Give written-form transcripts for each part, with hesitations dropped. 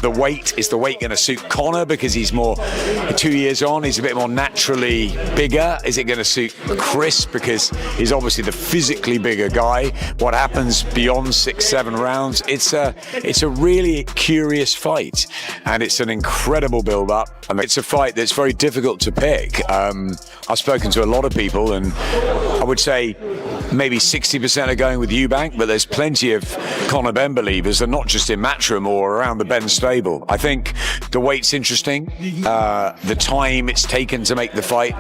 The weight, is the weight going to suit Conor because he's more 2 years on, he's a bit more naturally bigger? Is it going to suit Chris because he's obviously the physically bigger guy? What happens beyond 6-7 rounds? It's a really curious fight, and it's an incredible build-up. I mean, it's a fight that's very difficult to pick. I've spoken to a lot of people, and I would say maybe 60% are going with Eubank, but there's plenty of Conor Benn believers, and not just in Matchroom or around the Benn stable. I think the weight's interesting. The time it's taken to make the fight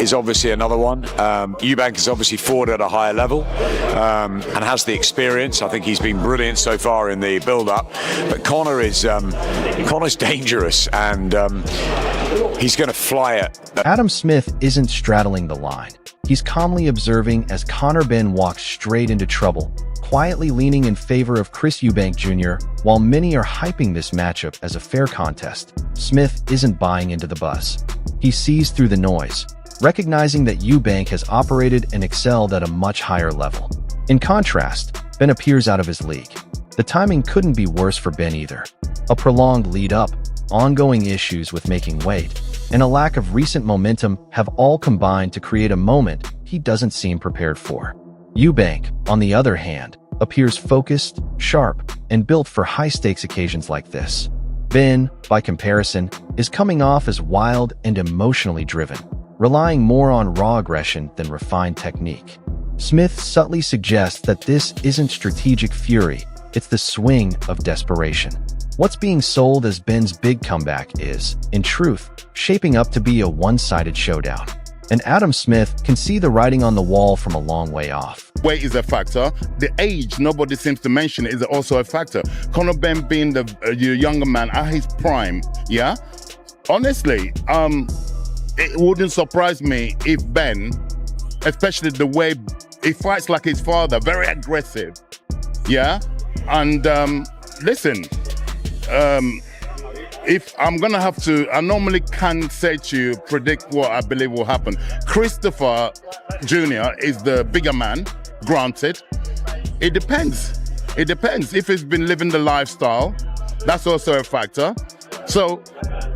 is obviously another one. Eubank has obviously fought at a higher level and has the experience. I think he's been brilliant so far in the build-up. But Conor's dangerous, and he's going to fly it. Adam Smith isn't straddling the line. He's calmly observing as Conor Benn walks straight into trouble, quietly leaning in favor of Chris Eubank Jr. While many are hyping this matchup as a fair contest, Smith isn't buying into the buzz. He sees through the noise, recognizing that Eubank has operated and excelled at a much higher level. In contrast, Benn appears out of his league. The timing couldn't be worse for Benn either. A prolonged lead-up, ongoing issues with making weight, and a lack of recent momentum have all combined to create a moment he doesn't seem prepared for. Eubank, on the other hand, appears focused, sharp, and built for high-stakes occasions like this. Benn, by comparison, is coming off as wild and emotionally driven, relying more on raw aggression than refined technique. Smith subtly suggests that this isn't strategic fury, it's the swing of desperation. What's being sold as Benn's big comeback is, in truth, shaping up to be a one-sided showdown. And Adam Smith can see the writing on the wall from a long way off. Weight is a factor. The age, nobody seems to mention, is also a factor. Conor Benn being the younger man at his prime, yeah? Honestly, it wouldn't surprise me if Benn, especially the way he fights like his father, very aggressive, yeah? And listen, if I'm going to have to, I normally can't say to you, predict what I believe will happen. Christopher Jr. is the bigger man, granted. It depends. It depends. If he's been living the lifestyle, that's also a factor. So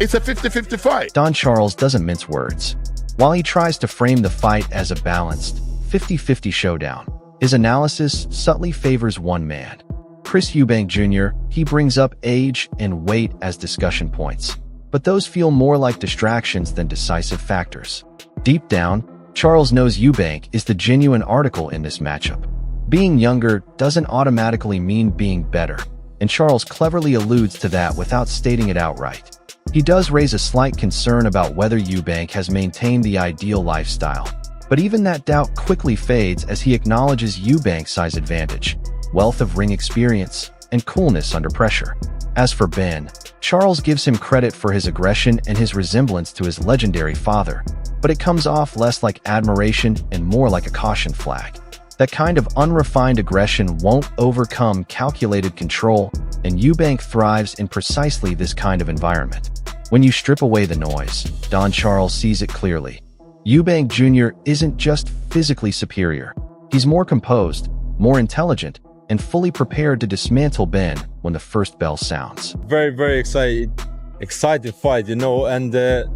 it's a 50-50 fight. Don Charles doesn't mince words. While he tries to frame the fight as a balanced, 50-50 showdown, his analysis subtly favors one man. Chris Eubank Jr., he brings up age and weight as discussion points, but those feel more like distractions than decisive factors. Deep down, Charles knows Eubank is the genuine article in this matchup. Being younger doesn't automatically mean being better, and Charles cleverly alludes to that without stating it outright. He does raise a slight concern about whether Eubank has maintained the ideal lifestyle, but even that doubt quickly fades as he acknowledges Eubank's size advantage, wealth of ring experience, and coolness under pressure. As for Benn, Charles gives him credit for his aggression and his resemblance to his legendary father, but it comes off less like admiration and more like a caution flag. That kind of unrefined aggression won't overcome calculated control, and Eubank thrives in precisely this kind of environment. When you strip away the noise, Don Charles sees it clearly. Eubank Jr. isn't just physically superior. He's more composed, more intelligent, and fully prepared to dismantle Benn when the first bell sounds. Very, very excited fight, you know, and the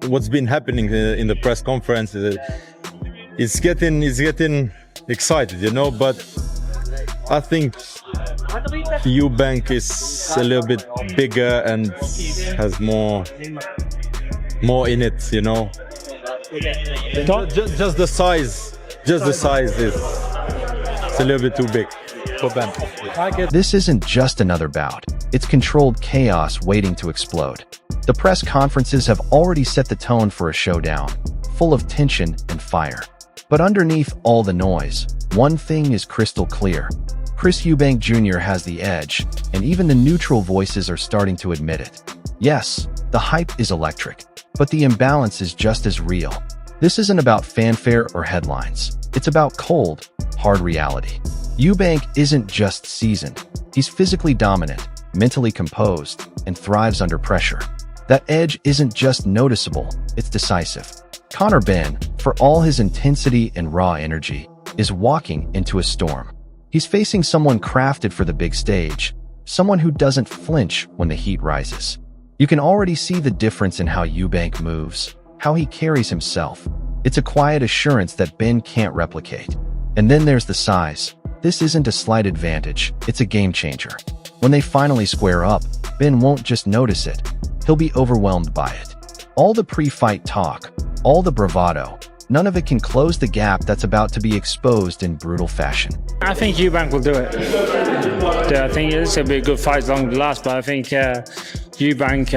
what's been happening in the press conference, it's getting excited, you know, but I think Eubank is a little bit bigger and has more in it, you know. Just the size is it's a little bit too big for Benn. This isn't just another bout. It's controlled chaos waiting to explode. The press conferences have already set the tone for a showdown, full of tension and fire. But underneath all the noise, one thing is crystal clear. Chris Eubank Jr. has the edge, and even the neutral voices are starting to admit it. Yes, the hype is electric, but the imbalance is just as real. This isn't about fanfare or headlines. It's about cold, hard reality. Eubank isn't just seasoned. He's physically dominant, mentally composed, and thrives under pressure. That edge isn't just noticeable, it's decisive. Conor Benn, for all his intensity and raw energy, is walking into a storm. He's facing someone crafted for the big stage, someone who doesn't flinch when the heat rises. You can already see the difference in how Eubank moves, how he carries himself. It's a quiet assurance that Ben can't replicate. And then there's the size. This isn't a slight advantage, it's a game changer. When they finally square up, Ben won't just notice it, he'll be overwhelmed by it. All the pre-fight talk, all the bravado, none of it can close the gap that's about to be exposed in brutal fashion. I think Eubank will do it. I think it's going to be a good fight as long as it lasts, but I think Eubank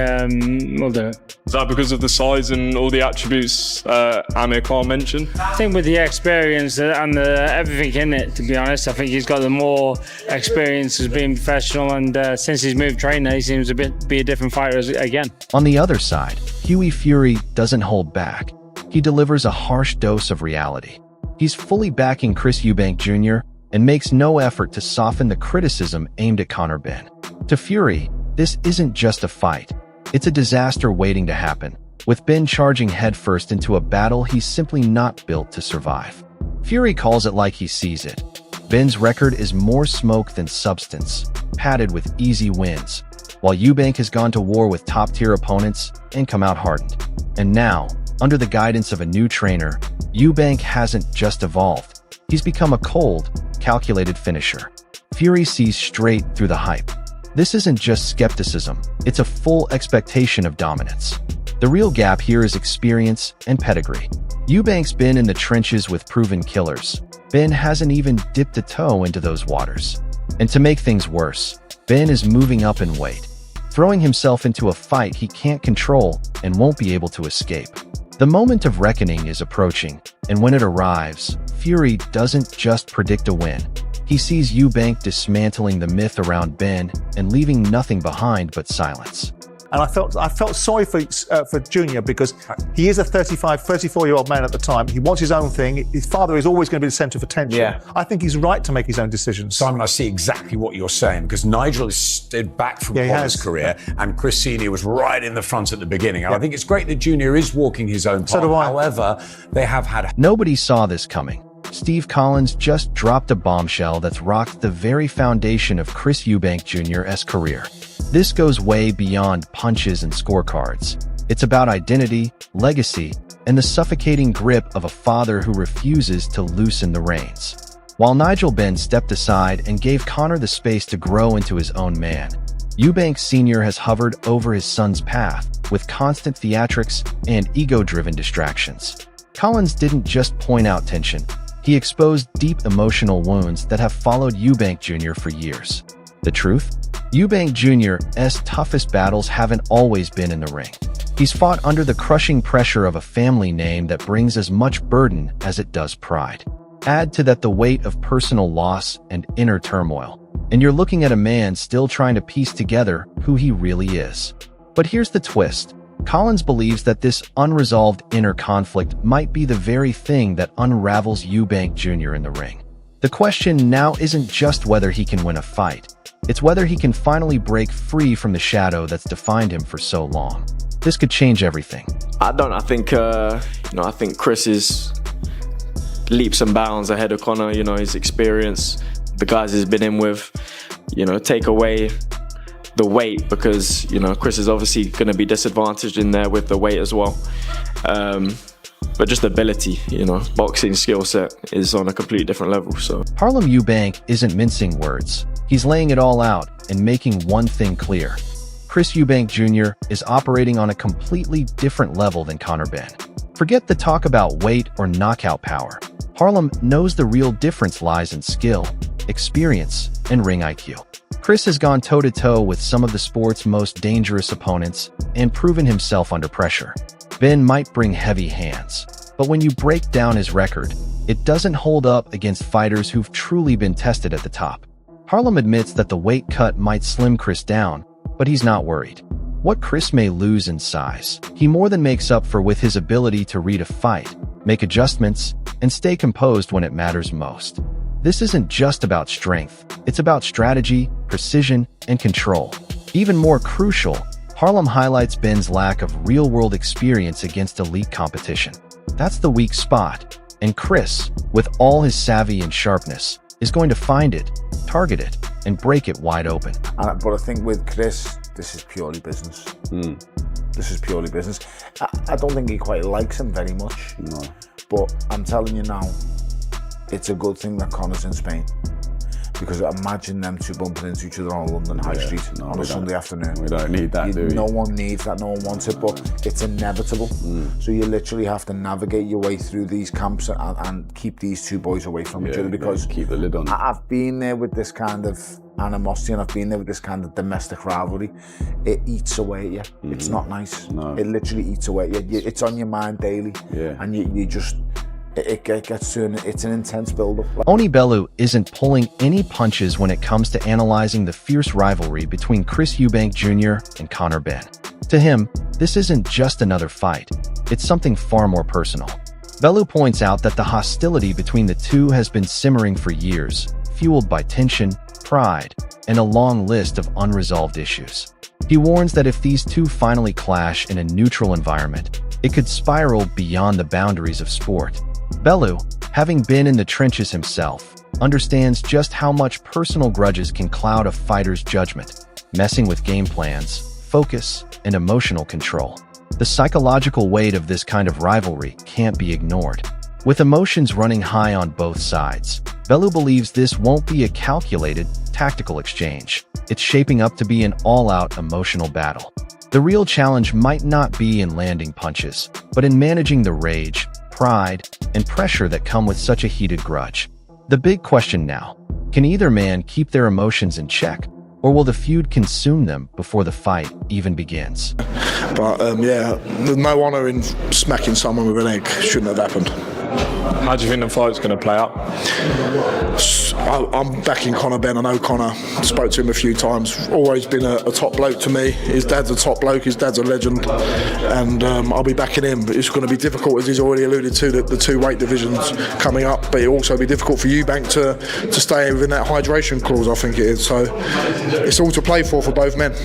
will do it. Is that because of the size and all the attributes Amir Khan mentioned? I think with the experience and everything in it, to be honest, I think he's got the more experience as being professional, and since he's moved trainer, he seems to be a different fighter again. On the other side, Hughie Fury doesn't hold back. He delivers a harsh dose of reality. He's fully backing Chris Eubank Jr. and makes no effort to soften the criticism aimed at Conor Benn. To Fury, this isn't just a fight. It's a disaster waiting to happen, with Ben charging headfirst into a battle he's simply not built to survive. Fury calls it like he sees it. Ben's record is more smoke than substance, padded with easy wins, while Eubank has gone to war with top-tier opponents and come out hardened. And now, under the guidance of a new trainer, Eubank hasn't just evolved. He's become a cold, calculated finisher. Fury sees straight through the hype. This isn't just skepticism, it's a full expectation of dominance. The real gap here is experience and pedigree. Eubank's been in the trenches with proven killers. Ben hasn't even dipped a toe into those waters. And to make things worse, Ben is moving up in weight, throwing himself into a fight he can't control and won't be able to escape. The moment of reckoning is approaching, and when it arrives, Fury doesn't just predict a win. He sees Eubank dismantling the myth around Ben and leaving nothing behind but silence. And I felt sorry for Junior, because he is a 34-year-old man at the time. He wants his own thing. His father is always going to be the centre of attention. Yeah. I think he's right to make his own decisions. Simon, I see exactly what you're saying, because Nigel has stood back from Conor's career, and Chris Senior was right in the front at the beginning. And I think it's great that Junior is walking his own path. So do I. However, they have had... Nobody saw this coming. Steve Collins just dropped a bombshell that's rocked the very foundation of Chris Eubank Jr.'s career. This goes way beyond punches and scorecards. It's about identity, legacy, and the suffocating grip of a father who refuses to loosen the reins. While Nigel Benn stepped aside and gave Conor the space to grow into his own man, Eubank Sr. has hovered over his son's path with constant theatrics and ego-driven distractions. Collins didn't just point out tension. He exposed deep emotional wounds that have followed Eubank Jr. for years. The truth? Eubank Jr.'s toughest battles haven't always been in the ring. He's fought under the crushing pressure of a family name that brings as much burden as it does pride. Add to that the weight of personal loss and inner turmoil, and you're looking at a man still trying to piece together who he really is. But here's the twist. Collins believes that this unresolved inner conflict might be the very thing that unravels Eubank Jr. in the ring. The question now isn't just whether he can win a fight. It's whether he can finally break free from the shadow that's defined him for so long. This could change everything. I think Chris is leaps and bounds ahead of Conor. His experience, the guys he's been in with, take away the weight, because Chris is obviously going to be disadvantaged in there with the weight as well. But just ability, boxing skill set is on a completely different level. So Harlem Eubank isn't mincing words. He's laying it all out and making one thing clear. Chris Eubank Jr. is operating on a completely different level than Conor Benn. Forget the talk about weight or knockout power. Harlem knows the real difference lies in skill, experience, and ring IQ. Chris has gone toe-to-toe with some of the sport's most dangerous opponents and proven himself under pressure. Ben might bring heavy hands, but when you break down his record, it doesn't hold up against fighters who've truly been tested at the top. Harlem admits that the weight cut might slim Chris down, but he's not worried. What Chris may lose in size, he more than makes up for with his ability to read a fight, make adjustments, and stay composed when it matters most. This isn't just about strength, it's about strategy, precision, and control. Even more crucial, Harlem highlights Ben's lack of real-world experience against elite competition. That's the weak spot, and Chris, with all his savvy and sharpness, is going to find it, target it, and break it wide open. But I think with Chris, this is purely business. This is purely business. I don't think he quite likes him very much. No. But I'm telling you now, it's a good thing that Conor's in Spain. Because imagine them two bumping into each other on London High Street on a Sunday afternoon. We don't need that, do we? No one needs that, no one wants it, but it's inevitable. So you literally have to navigate your way through these camps and keep these two boys away from each other, because keep the lid on. I've been there with this kind of animosity, and I've been there with this kind of domestic rivalry. It eats away at you. It's not nice. No. It literally eats away at you. It's on your mind daily. And you just... It gets to it's an intense build-up. Oni Bellew isn't pulling any punches when it comes to analyzing the fierce rivalry between Chris Eubank Jr. and Conor Benn. To him, this isn't just another fight. It's something far more personal. Bellew points out that the hostility between the two has been simmering for years, fueled by tension, pride, and a long list of unresolved issues. He warns that if these two finally clash in a neutral environment, it could spiral beyond the boundaries of sport. Bellew, having been in the trenches himself, understands just how much personal grudges can cloud a fighter's judgment, messing with game plans, focus, and emotional control. The psychological weight of this kind of rivalry can't be ignored. With emotions running high on both sides, Bellew believes this won't be a calculated, tactical exchange. It's shaping up to be an all-out emotional battle. The real challenge might not be in landing punches, but in managing the rage, pride, and pressure that come with such a heated grudge. The big question now, can either man keep their emotions in check, or will the feud consume them before the fight even begins? But yeah, there's no honour in smacking someone with an egg. Shouldn't have happened. How do you think the fight's going to play out? I'm backing Conor Benn. I know Conor. Spoke to him a few times. Always been a top bloke to me. His dad's a top bloke. His dad's a legend. And I'll be backing him. But it's going to be difficult, as he's already alluded to, the two weight divisions coming up. But it'll also be difficult for Eubank to stay within that hydration clause, I think it is. So it's all to play for both men.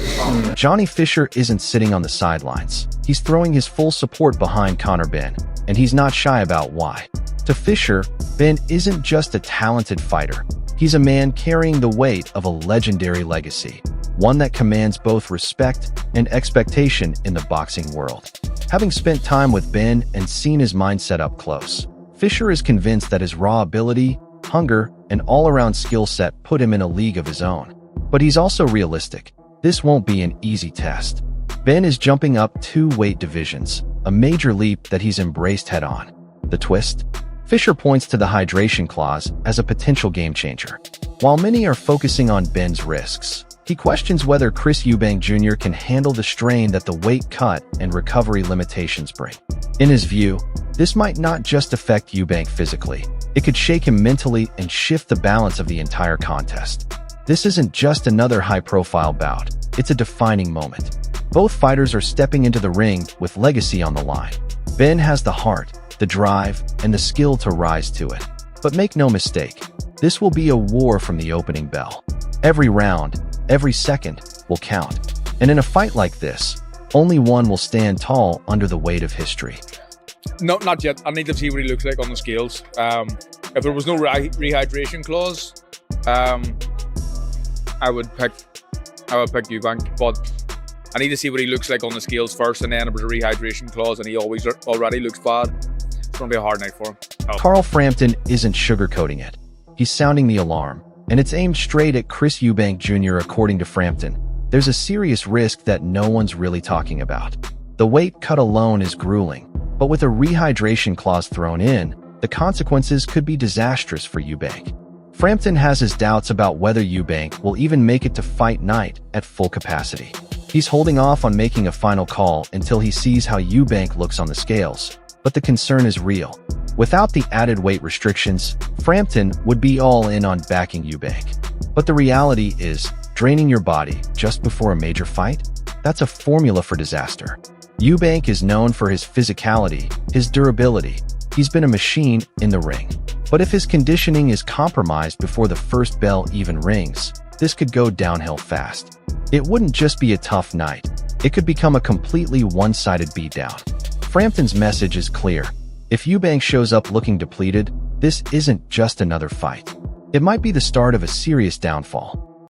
Johnny Fisher isn't sitting on the sidelines. He's throwing his full support behind Conor Benn, and he's not shy about why. To Fisher, Benn isn't just a talented fighter. He's a man carrying the weight of a legendary legacy, one that commands both respect and expectation in the boxing world. Having spent time with Benn and seen his mindset up close, Fisher is convinced that his raw ability, hunger, and all-around skill set put him in a league of his own. But he's also realistic. This won't be an easy test. Benn is jumping up 2 weight divisions, a major leap that he's embraced head-on. The twist? Fisher points to the hydration clause as a potential game-changer. While many are focusing on Benn's risks, he questions whether Chris Eubank Jr. can handle the strain that the weight cut and recovery limitations bring. In his view, this might not just affect Eubank physically. It could shake him mentally and shift the balance of the entire contest. This isn't just another high-profile bout. It's a defining moment. Both fighters are stepping into the ring with legacy on the line. Benn has the heart, the drive, and the skill to rise to it. But make no mistake, this will be a war from the opening bell. Every round, every second will count. And in a fight like this, only one will stand tall under the weight of history. No, not yet. I need to see what he looks like on the scales. If there was no rehydration clause, I would pick Eubank, but I need to see what he looks like on the scales first, and then if there's a rehydration clause and he already looks bad, it's going to be a hard night for him. Carl Frampton isn't sugarcoating it. He's sounding the alarm, and it's aimed straight at Chris Eubank Jr. According to Frampton, there's a serious risk that no one's really talking about. The weight cut alone is grueling, but with a rehydration clause thrown in, the consequences could be disastrous for Eubank. Frampton has his doubts about whether Eubank will even make it to fight night at full capacity. He's holding off on making a final call until he sees how Eubank looks on the scales, but the concern is real. Without the added weight restrictions, Frampton would be all in on backing Eubank. But the reality is, draining your body just before a major fight? That's a formula for disaster. Eubank is known for his physicality, his durability. He's been a machine in the ring. But if his conditioning is compromised before the first bell even rings, this could go downhill fast. It wouldn't just be a tough night. It could become a completely one-sided beatdown. Frampton's message is clear. If Eubank shows up looking depleted, this isn't just another fight. It might be the start of a serious downfall.